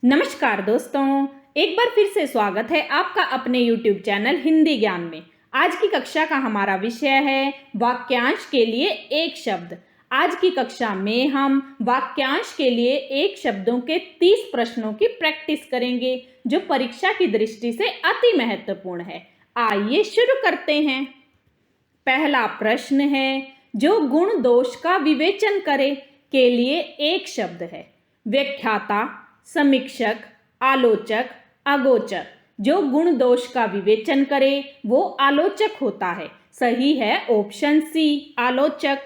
नमस्कार दोस्तों, एक बार फिर से स्वागत है आपका अपने YouTube चैनल हिंदी ज्ञान में। आज की कक्षा का हमारा विषय है वाक्यांश के लिए एक शब्द। आज की कक्षा में हम वाक्यांश के लिए एक शब्दों के 30 प्रश्नों की प्रैक्टिस करेंगे जो परीक्षा की दृष्टि से अति महत्वपूर्ण है। आइए शुरू करते हैं। पहला प्रश्न है, जो गुण दोष का विवेचन करे के लिए एक शब्द है। व्याख्याता, समीक्षक, आलोचक, अगोचर। जो गुण दोष का विवेचन करे वो आलोचक होता है। सही है ऑप्शन सी, आलोचक।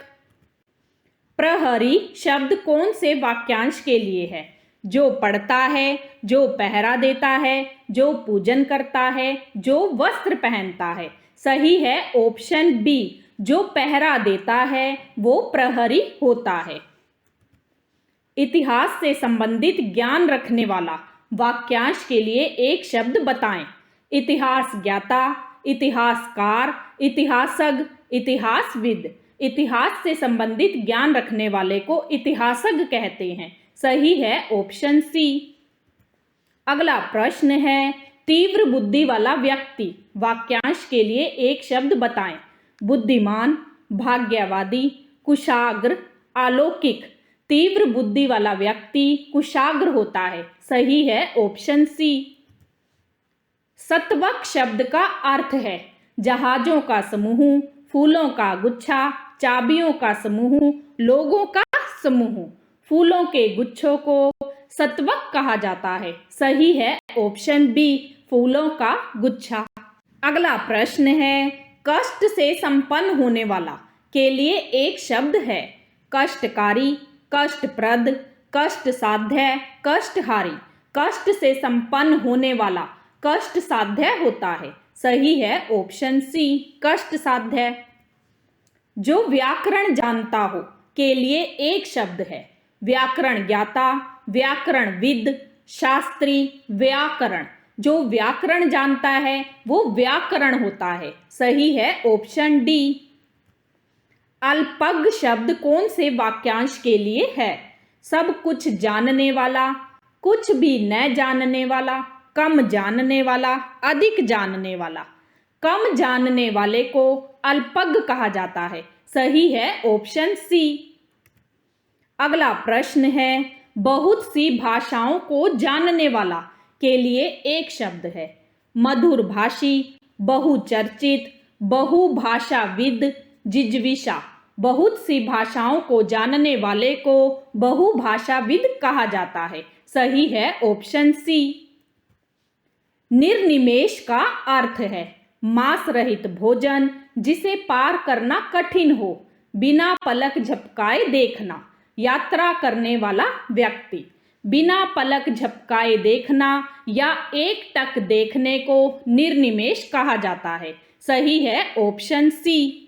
प्रहरी शब्द कौन से वाक्यांश के लिए है? जो पढ़ता है, जो पहरा देता है, जो पूजन करता है, जो वस्त्र पहनता है। सही है ऑप्शन बी, जो पहरा देता है वो प्रहरी होता है। इतिहास से संबंधित ज्ञान रखने वाला वाक्यांश के लिए एक शब्द बताएं। इतिहास ज्ञाता, इतिहासकार, इतिहासज्ञ, इतिहासविद। इतिहास से संबंधित ज्ञान रखने वाले को इतिहासज्ञ कहते हैं। सही है ऑप्शन सी। अगला प्रश्न है, तीव्र बुद्धि वाला व्यक्ति वाक्यांश के लिए एक शब्द बताएं। बुद्धिमान, भाग्यवादी, कुशाग्र, अलौकिक। तीव्र बुद्धि वाला व्यक्ति कुशाग्र होता है। सही है ऑप्शन सी। शतवक शब्द का अर्थ है जहाजों का समूह, फूलों का गुच्छा, चाबियों का समूह, लोगों का समूह। फूलों के गुच्छों को शतवक कहा जाता है। सही है ऑप्शन बी, फूलों का गुच्छा। अगला प्रश्न है, कष्ट से संपन्न होने वाला के लिए एक शब्द है। कष्टकारी, कष्टप्रद, कष्ट साध्य, कष्टहारी। कष्ट से संपन्न होने वाला कष्ट साध्य होता है। सही है ऑप्शन सी, कष्ट साध्य। जो व्याकरण जानता हो के लिए एक शब्द है। व्याकरण ज्ञाता, व्याकरणविद, शास्त्री, व्याकरण। जो व्याकरण जानता है वो व्याकरण होता है। सही है ऑप्शन डी। अल्पज्ञ शब्द कौन से वाक्यांश के लिए है? सब कुछ जानने वाला, कुछ भी न जानने वाला, कम जानने वाला, अधिक जानने वाला। कम जानने वाले को अल्पज्ञ कहा जाता है। सही है ऑप्शन सी। अगला प्रश्न है, बहुत सी भाषाओं को जानने वाला के लिए एक शब्द है। मधुर भाषी, बहुचर्चित, बहुभाषाविद, जिजीविषा। बहुत सी भाषाओं को जानने वाले को बहुभाषाविद कहा जाता है। सही है ऑप्शन सी। निर्निमेष का अर्थ है मांस रहित भोजन जिसे पार करना कठिन हो, बिना पलक झपकाए देखना। यात्रा करने वाला व्यक्ति। बिना पलक झपकाए देखना या एक टक देखने को निर्निमेष कहा जाता है। सही है ऑप्शन सी।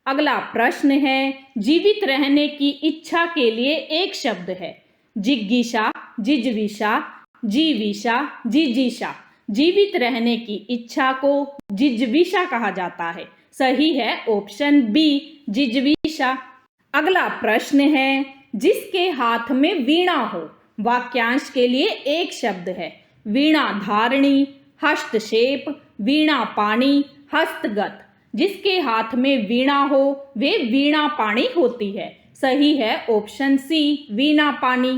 अगला प्रश्न है, जीवित रहने की इच्छा के लिए एक शब्द है। जिज्ञासा, जिज्विषा, जीविषा, जिजीषा। जीवित रहने की इच्छा को जिज्विषा कहा जाता है। सही है ऑप्शन बी, जिज्विषा। अगला प्रश्न है, जिसके हाथ में वीणा हो वाक्यांश के लिए एक शब्द है। वीणा धारणी, हस्तक्षेप, वीणा पाणी, हस्तगत। जिसके हाथ में वीणा हो वे वीणा पाणी होती है। सही है ऑप्शन सी, वीणा पाणी।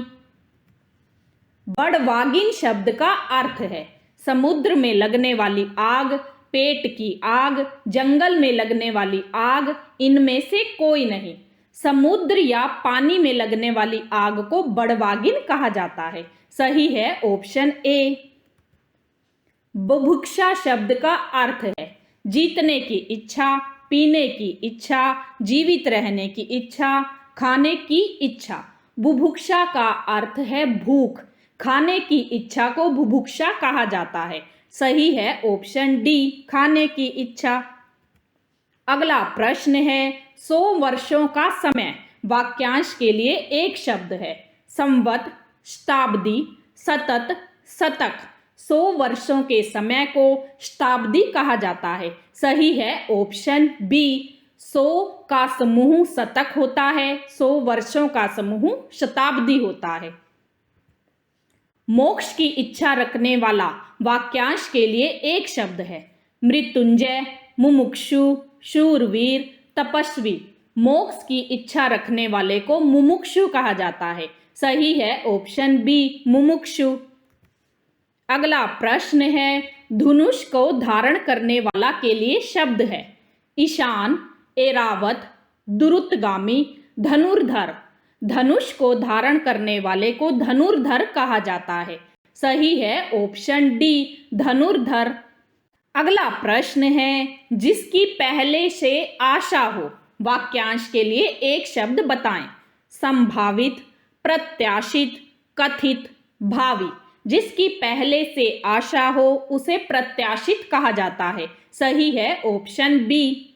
बड़वागिन शब्द का अर्थ है समुद्र में लगने वाली आग, पेट की आग, जंगल में लगने वाली आग, इनमें से कोई नहीं। समुद्र या पानी में लगने वाली आग को बड़वागिन कहा जाता है। सही है ऑप्शन ए। बुभुक्षा शब्द का अर्थ है जीतने की इच्छा, पीने की इच्छा, जीवित रहने की इच्छा, खाने की इच्छा। बुभुक्षा का अर्थ है भूख। खाने की इच्छा को बुभुक्षा कहा जाता है। सही है ऑप्शन डी, खाने की इच्छा। अगला प्रश्न है, 100 वर्षों का समय वाक्यांश के लिए एक शब्द है। संवत, शताब्दी, सतत, शतक। 100 वर्षों के समय को शताब्दी कहा जाता है। सही है ऑप्शन बी, 100 का समूह शतक होता है, 100 वर्षों का समूह शताब्दी होता है। मोक्ष की इच्छा रखने वाला वाक्यांश के लिए एक शब्द है। मृत्युंजय, मुमुक्षु, शूरवीर, तपस्वी। मोक्ष की इच्छा रखने वाले को मुमुक्षु कहा जाता है। सही है ऑप्शन बी, मुमुक्षु। अगला प्रश्न है, धनुष को धारण करने वाला के लिए शब्द है। ईशान, एरावत, दुरुतगामी, धनुर्धर। धनुष को धारण करने वाले को धनुर्धर कहा जाता है। सही है ऑप्शन डी, धनुर्धर। अगला प्रश्न है, जिसकी पहले से आशा हो, वाक्यांश के लिए एक शब्द बताएं। संभावित, प्रत्याशित, कथित, भावी। जिसकी पहले से आशा हो उसे प्रत्याशित कहा जाता है। सही है ऑप्शन बी।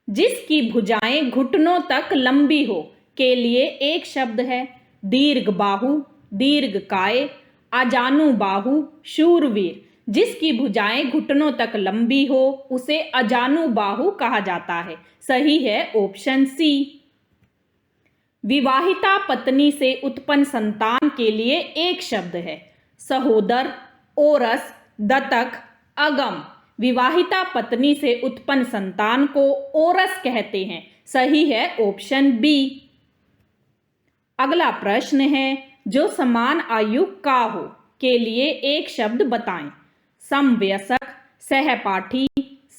जिसकी भुजाएं घुटनों तक लंबी हो के लिए एक शब्द है। दीर्घ बाहु, दीर्घकाय, अजानुबाहु, शूरवीर। जिसकी भुजाएं घुटनों तक लंबी हो उसे अजानुबाहु कहा जाता है। सही है ऑप्शन सी। विवाहिता पत्नी से उत्पन्न संतान के लिए एक शब्द है। सहोदर, ओरस, दत्तक, अगम। विवाहिता पत्नी से उत्पन्न संतान को ओरस कहते हैं। सही है ऑप्शन बी। अगला प्रश्न है, जो समान आयु का हो के लिए एक शब्द बताएं। समवयस्क, सहपाठी,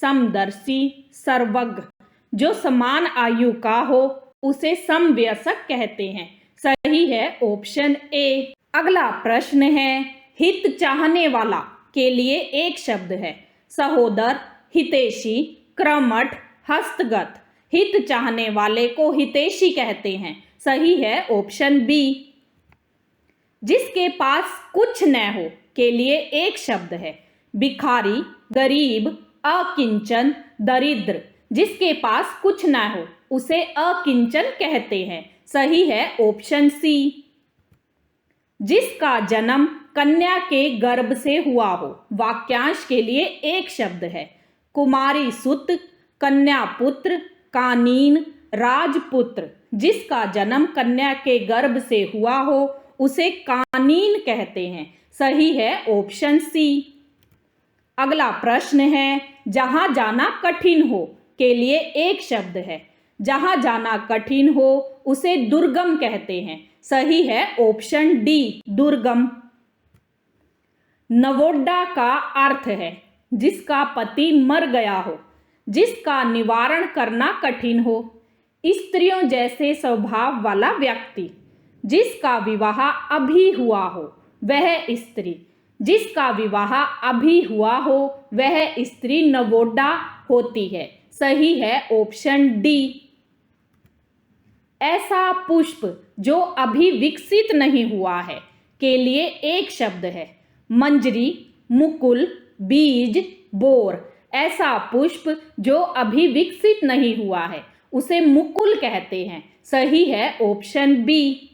समदर्शी, सर्वज्ञ। जो समान आयु का हो उसे समवयस्क कहते हैं। सही है ऑप्शन ए। अगला प्रश्न है, हित चाहने वाला के लिए एक शब्द है। सहोदर, हितैषी, क्रमठ, हस्तगत। हित चाहने वाले को हितैषी कहते हैं। सही है ऑप्शन बी। जिसके पास कुछ न हो के लिए एक शब्द है। भिखारी, गरीब, अकिंचन, दरिद्र। जिसके पास कुछ न हो उसे अकिंचन कहते हैं। सही है ऑप्शन सी। जिसका जन्म कन्या के गर्भ से हुआ हो, वाक्यांश के लिए एक शब्द है। कुमारी सुत, कन्या पुत्र, कानीन, राजपुत्र। जिसका जन्म कन्या के गर्भ से हुआ हो उसे कानीन कहते हैं। सही है ऑप्शन सी। अगला प्रश्न है, जहां जाना कठिन हो के लिए एक शब्द है। जहां जाना कठिन हो उसे दुर्गम कहते हैं। सही है ऑप्शन डी, दुर्गम। नवोड्डा का अर्थ है जिसका पति मर गया हो, जिसका निवारण करना कठिन हो, स्त्रियों जैसे स्वभाव वाला व्यक्ति, जिसका विवाह अभी हुआ हो वह स्त्री, जिसका विवाह अभी हुआ हो वह स्त्री नवोड्डा होती है। सही है ऑप्शन डी। ऐसा पुष्प जो अभी विकसित नहीं हुआ है के लिए एक शब्द है। मंजरी, मुकुल, बीज, बोर। ऐसा पुष्प जो अभी विकसित नहीं हुआ है उसे मुकुल कहते हैं। सही है ऑप्शन बी।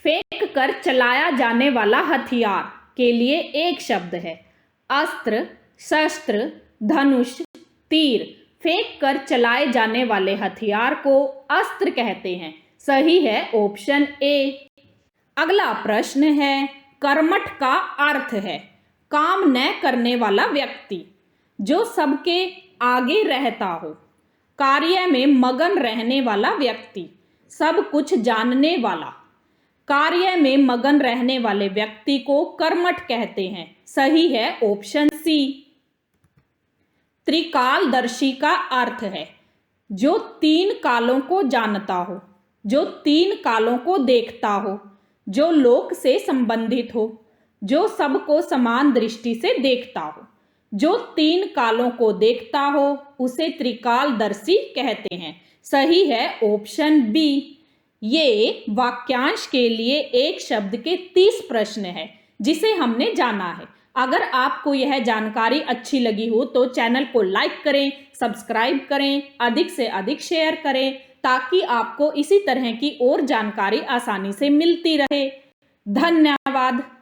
फेंक कर चलाया जाने वाला हथियार के लिए एक शब्द है। अस्त्र, शस्त्र, धनुष, तीर। फेंक कर चलाए जाने वाले हथियार को अस्त्र कहते हैं। सही है ऑप्शन ए। अगला प्रश्न है, कर्मठ का अर्थ है काम न करने वाला व्यक्ति, जो सबके आगे रहता हो, कार्य में मगन रहने वाला व्यक्ति, सब कुछ जानने वाला। कार्य में मगन रहने वाले व्यक्ति को कर्मठ कहते हैं। सही है ऑप्शन सी। त्रिकालदर्शी का अर्थ है जो तीन कालों को जानता हो, जो तीन कालों को देखता हो, जो लोक से संबंधित हो, जो सबको समान दृष्टि से देखता हो, जो तीन कालों को देखता हो उसे त्रिकालदर्शी कहते हैं। सही है ऑप्शन बी। ये वाक्यांश के लिए एक शब्द के 30 प्रश्न है जिसे हमने जाना है। अगर आपको यह जानकारी अच्छी लगी हो तो चैनल को लाइक करें, सब्सक्राइब करें, अधिक से अधिक शेयर करें ताकि आपको इसी तरह की और जानकारी आसानी से मिलती रहे। धन्यवाद।